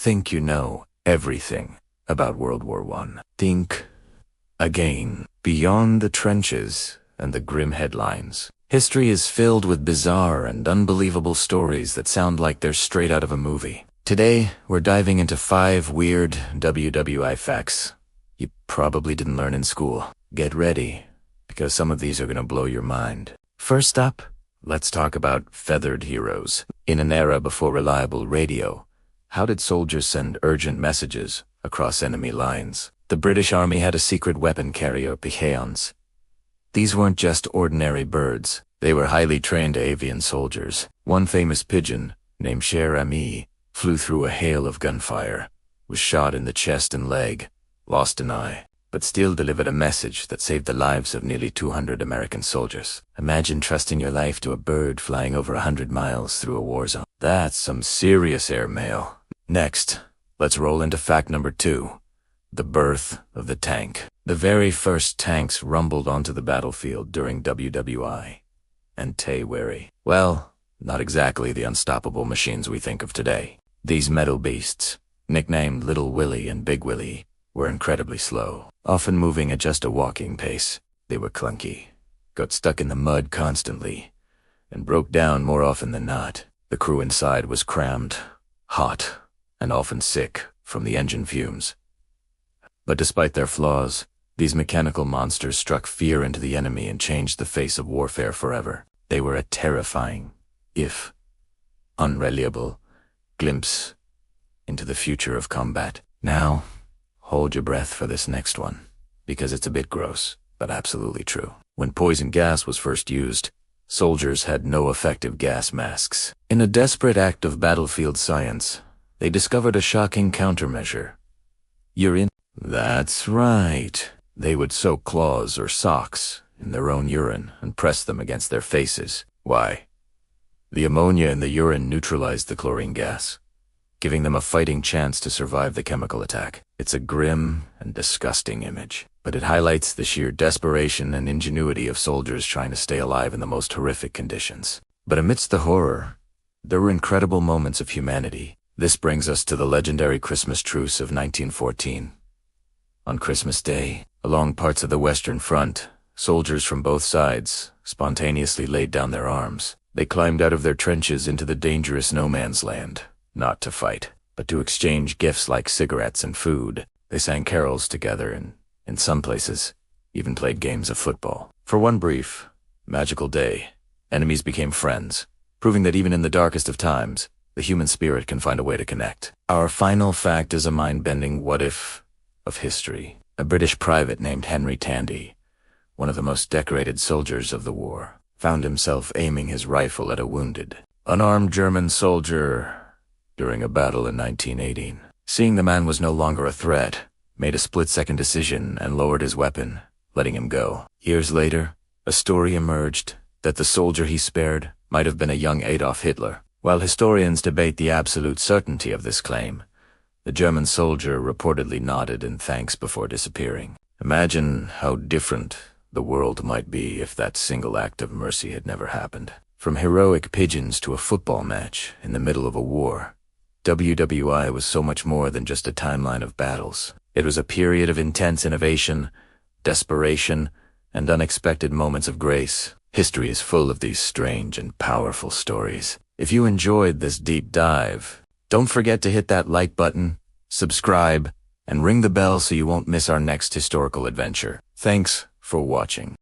think you know everything about World War I. Think again. Beyond the trenches and the grim headlines, history is filled with bizarre and unbelievable stories that sound like they're straight out of a movie. Today, we're diving into 5 weird WWI facts you probably didn't learn in school. Get ready, because some of these are gonna blow your mind. First up, let's talk about feathered heroes. In an era before reliable radio, how did soldiers send urgent messages across enemy lines? The British Army had a secret weapon carrier, pigeons. These weren't just ordinary birds. They were highly trained avian soldiers. One famous pigeon, named Cher Ami, flew through a hail of gunfire, was shot in the chest and leg, lost an eye, but still delivered a message that saved the lives of nearly 200 American soldiers. Imagine trusting your life to a bird flying over 100 miles through a war zone. That's some serious airmail. Next, let's roll into fact number 2. The birth of the tank. The very first tanks rumbled onto the battlefield during WWI. And tay wary. Well, not exactly the unstoppable machines we think of today. These metal beasts, nicknamed Little Willie and Big Willie, were incredibly slow, often moving at just a walking pace. They were clunky, got stuck in the mud constantly, and broke down more often than not. The crew inside was crammed, hot, and often sick from the engine fumes. But despite their flaws, these mechanical monsters struck fear into the enemy and changed the face of warfare forever. They were a terrifying, if unreliable, glimpse into the future of combat. Now, hold your breath for this next one, because it's a bit gross, but absolutely true. When poison gas was first used, soldiers had no effective gas masks. In a desperate act of battlefield science, they discovered a shocking countermeasure. Urine. That's right. They would soak claws or socks in their own urine and press them against their faces. Why? The ammonia in the urine neutralized the chlorine gas, giving them a fighting chance to survive the chemical attack. It's a grim and disgusting image, but it highlights the sheer desperation and ingenuity of soldiers trying to stay alive in the most horrific conditions. But amidst the horror, there were incredible moments of humanity. This brings us to the legendary Christmas truce of 1914. On Christmas Day, along parts of the Western Front, soldiers from both sides spontaneously laid down their arms. They climbed out of their trenches into the dangerous no-man's land, not to fight, but to exchange gifts like cigarettes and food. They sang carols together and, in some places, even played games of football. For one brief, magical day, enemies became friends, proving that even in the darkest of times, the human spirit can find a way to connect. Our final fact is a mind-bending what-if of history. A British private named Henry Tandy, one of the most decorated soldiers of the war, found himself aiming his rifle at a wounded, unarmed German soldier during a battle in 1918. Seeing the man was no longer a threat, made a split-second decision and lowered his weapon, letting him go. Years later, a story emerged that the soldier he spared might have been a young Adolf Hitler. While historians debate the absolute certainty of this claim, the German soldier reportedly nodded in thanks before disappearing. Imagine how different the world might be if that single act of mercy had never happened. From heroic pigeons to a football match in the middle of a war, WWI was so much more than just a timeline of battles. It was a period of intense innovation, desperation, and unexpected moments of grace. History is full of these strange and powerful stories. If you enjoyed this deep dive, don't forget to hit that like button, subscribe, and ring the bell so you won't miss our next historical adventure. Thanks for watching.